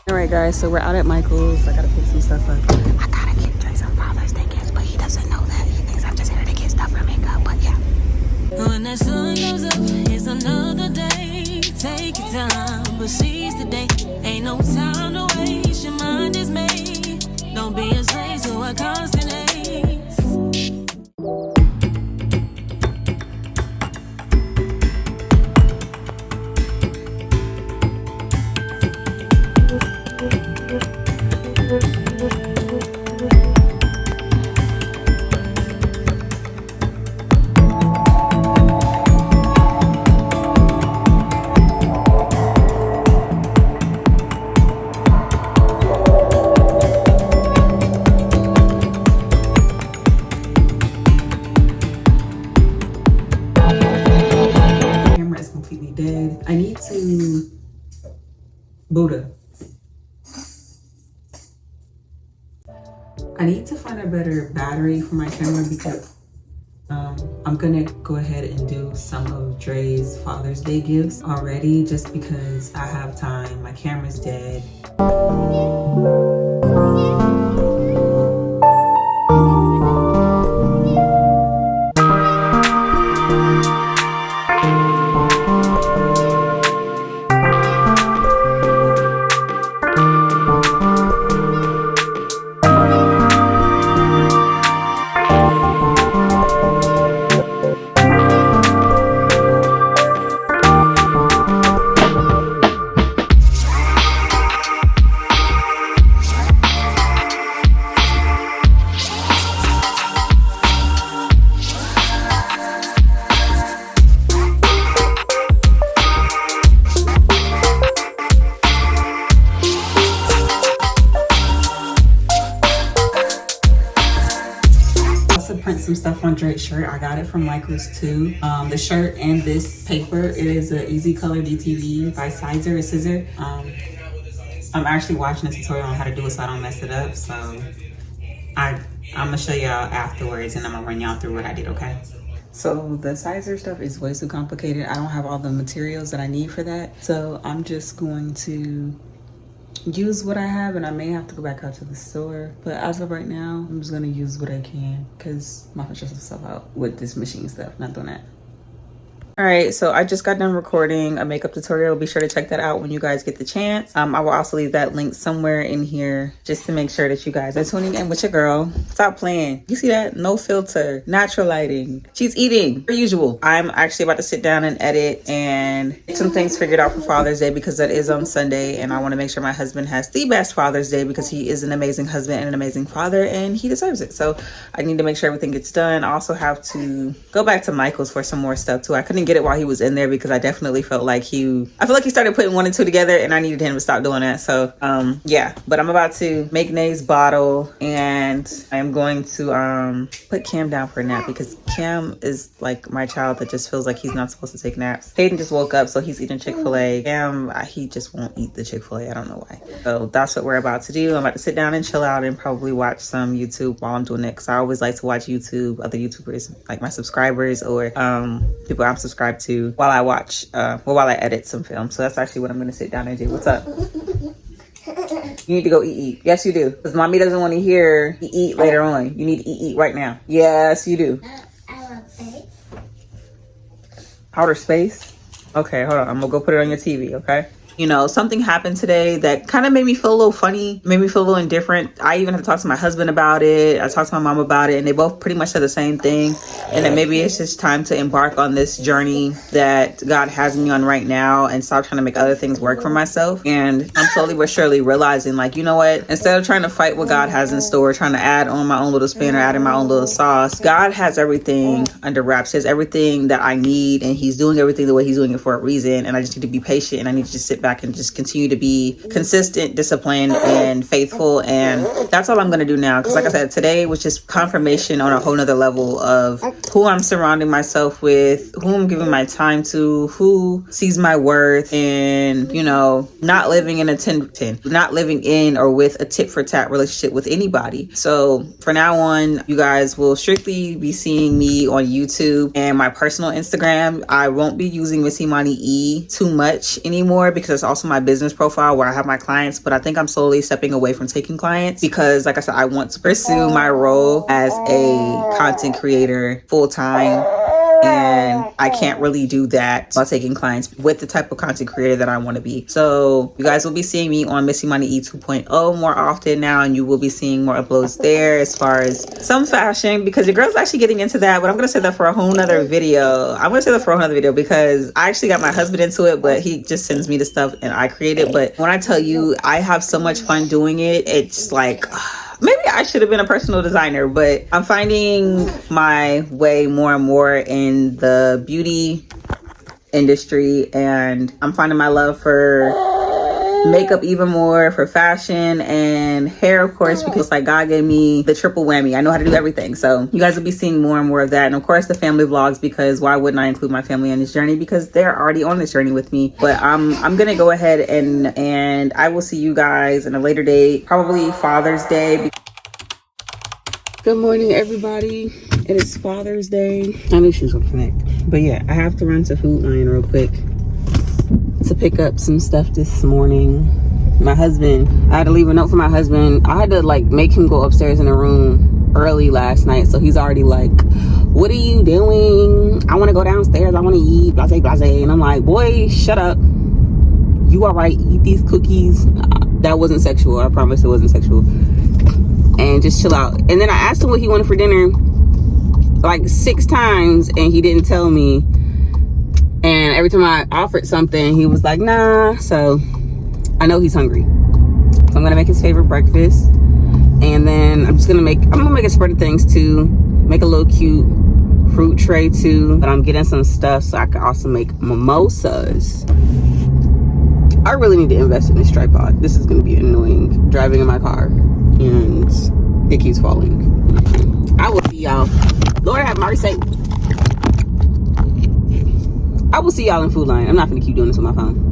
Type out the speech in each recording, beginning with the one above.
All right, guys, so we're out at Michael's. I gotta pick some stuff up. I gotta get Dre some Father's Day gifts, but he doesn't know that. He thinks I'm just here to get stuff for makeup, but yeah. When that sun goes up, it's another day. Take your time, but seize the day. Ain't no time to waste, your mind is made. Don't be a slave to a constant ace. Dead. I need to Buddha. I need to find a better battery for my camera because I'm gonna go ahead and do some of Dre's Father's Day gifts already just because I have time. My camera's dead. Print some stuff on Drake's shirt. I got it from Michael's too. The shirt and this paper, it is an Easy Color DTV by Sizer, a scissor. I'm actually watching a tutorial on how to do it so I don't mess it up. So I'm gonna show y'all afterwards and I'm gonna run y'all through what I did, okay? So the Sizer stuff is way too complicated. I don't have all the materials that I need for that. So I'm just going to use what I have, and I may have to go back out to the store, but as of right now I'm just gonna use what I can because I'm not gonna stress myself out with this machine stuff. Not doing that. All right, so I just got done recording a makeup tutorial. Be sure to check that out when you guys get the chance. I will also leave that link somewhere in here just to make sure that you guys are tuning in with your girl. Stop playing. You see that? No filter, natural lighting. She's eating, per usual. I'm actually about to sit down and edit and get some things figured out for Father's Day because that is on Sunday, and I want to make sure my husband has the best Father's Day because he is an amazing husband and an amazing father, and he deserves it. So I need to make sure everything gets done. I also have to go back to Michael's for some more stuff too. I couldn't get it while he was in there because I definitely felt like I feel like he started putting 1 and 2 together, and I needed him to stop doing that. So yeah, but I'm about to make Nay's bottle, and I'm going to put Cam down for a nap because Cam is like my child that just feels like he's not supposed to take naps. Hayden just woke up, so he's eating Chick-fil-A. Cam, he just won't eat the Chick-fil-A. I don't know why. So that's what we're about to do. I'm about to sit down and chill out and probably watch some YouTube while I'm doing it because I always like to watch YouTube, other YouTubers, like my subscribers or people I'm subscribed to while I watch, while I edit some film. So that's actually what I'm going to sit down and do. What's up? You need to go eat. Yes, you do. Because mommy doesn't want to hear you eat later on. You need to eat right now. Yes, you do. Outer space? Okay, hold on. I'm going to go put it on your TV, okay? You know, something happened today that kind of made me feel a little funny, made me feel a little indifferent. I even had to talk to my husband about it. I talked to my mom about it, and they both pretty much said the same thing. And that maybe it's just time to embark on this journey that God has me on right now and stop trying to make other things work for myself. And I'm slowly but surely realizing, like, you know what? Instead of trying to fight what God has in store, trying to add on my own little spin or adding my own little sauce, God has everything under wraps. He has everything that I need, and he's doing everything the way he's doing it for a reason. And I just need to be patient, and I need to just sit back and just continue to be consistent, disciplined, and faithful. And that's all I'm going to do now. Because like I said, today was just confirmation on a whole nother level of who I'm surrounding myself with, who I'm giving my time to, who sees my worth, and, you know, not living in or with a tit for tat relationship with anybody. So for now on, you guys will strictly be seeing me on YouTube and my personal Instagram. I won't be using Miss Imani E too much anymore because there's also my business profile where I have my clients, but I think I'm slowly stepping away from taking clients because, like I said, I want to pursue my role as a content creator full time. And I can't really do that while taking clients with the type of content creator that I want to be. So you guys will be seeing me on Miss Imani E 2.0 more often now, and you will be seeing more uploads there as far as some fashion, because your girl's actually getting into that. But I'm gonna say that for a whole nother video. I'm gonna say that for a whole nother video because I actually got my husband into it, but he just sends me the stuff and I create it. But when I tell you I have so much fun doing it, it's like maybe I should have been a personal designer, but I'm finding my way more and more in the beauty industry, and I'm finding my love for makeup even more, for fashion and hair, of course, because like God gave me the triple whammy. I know how to do everything. So you guys will be seeing more and more of that. And of course the family vlogs, because why wouldn't I include my family on this journey, because they're already on this journey with me. But I'm gonna go ahead and I will see you guys in a later date, probably Father's Day. Good morning, everybody. It is Father's Day. I knew she was gonna connect, but yeah, I have to run to Food Lion real quick to pick up some stuff this morning. My husband, I had to leave a note for my husband. I had to like make him go upstairs in the room early last night, so he's already like, what are you doing? I want to go downstairs, I want to eat, blase blase. And I'm like, boy, shut up, you all right, eat these cookies. That wasn't sexual, I promise it wasn't sexual. And just chill out. And then I asked him what he wanted for dinner like 6 times and he didn't tell me. And every time I offered something, he was like, nah. So I know he's hungry. So I'm gonna make his favorite breakfast. And then I'm gonna make a spread of things too. Make a little cute fruit tray too. But I'm getting some stuff so I can also make mimosas. I really need to invest in this tripod. This is gonna be annoying driving in my car. And it keeps falling. I will see y'all. Lord have mercy. I will see y'all in Food Lion. I'm not gonna keep doing this on my phone.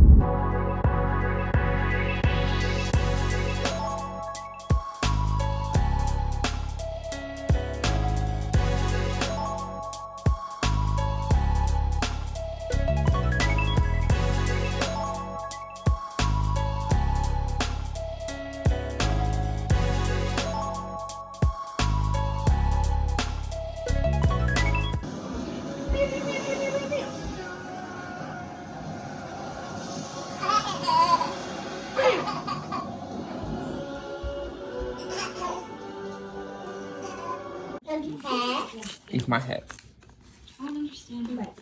It's my hat. I don't understand what.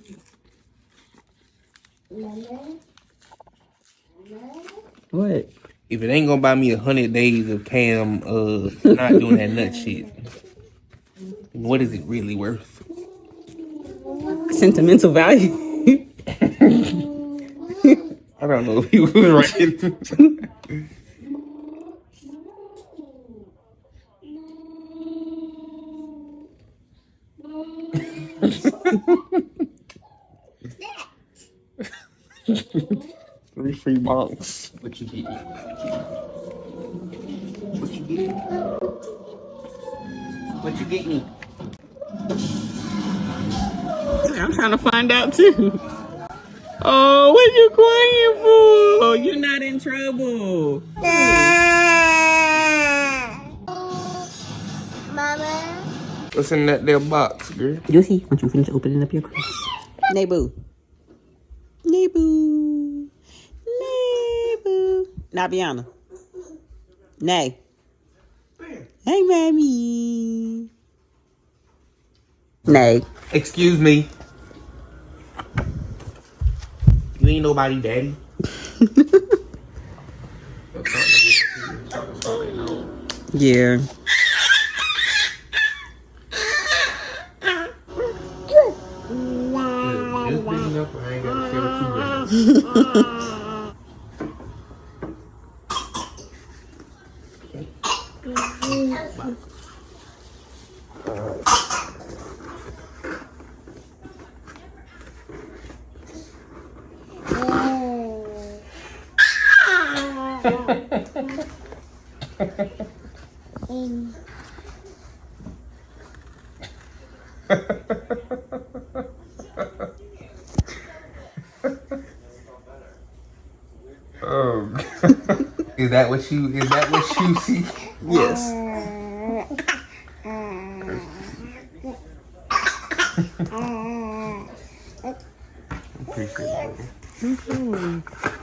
What? If it ain't gonna buy me 100 days of Cam not doing that nut shit, what is it really worth? Sentimental value. I don't know if he was right. Three free bonks. What you get? What you get? What you get me? I'm trying to find out too. Oh, what you crying for? You're not in trouble. Mama. What's in that there box, girl? Juicy, once you finish opening up your crisp. Nebu. Nebu. Nebu. Nabiana. Nay. Hey, mommy. Nay. Excuse me. You ain't nobody daddy. Yeah. Just big enough where I ain't gotta share with you. Is that what you see? Yes. Appreciate it.